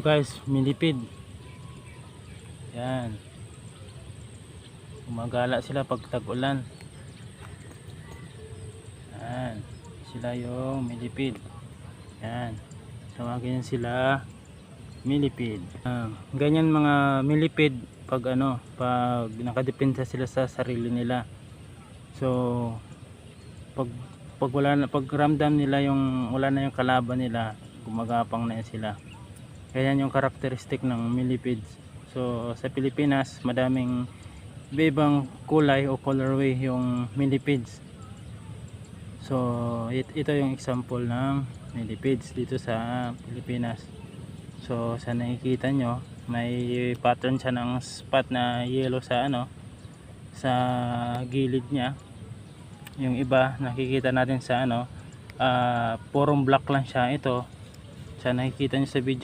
guys, millipede. Yan. Gumagala sila pag tag-ulan. Yan. Sila yung millipede. Yan. Tawagin sila millipede. Ganyan mga millipede pag pag nakadepensa sila sa sarili nila. So pag ramdam nila yung wala na yung kalaban nila, gumagapang na sila. Kaya yan yung karakteristik ng millipedes. So sa Pilipinas, madaming ibang kulay o colorway yung millipedes. So ito yung example ng millipedes dito sa Pilipinas. So sa nakikita nyo, may pattern siya ng spot na yellow sa sa gilid niya. Yung iba nakikita natin sa purong black lang siya. Ito sa nakikita nyo sa video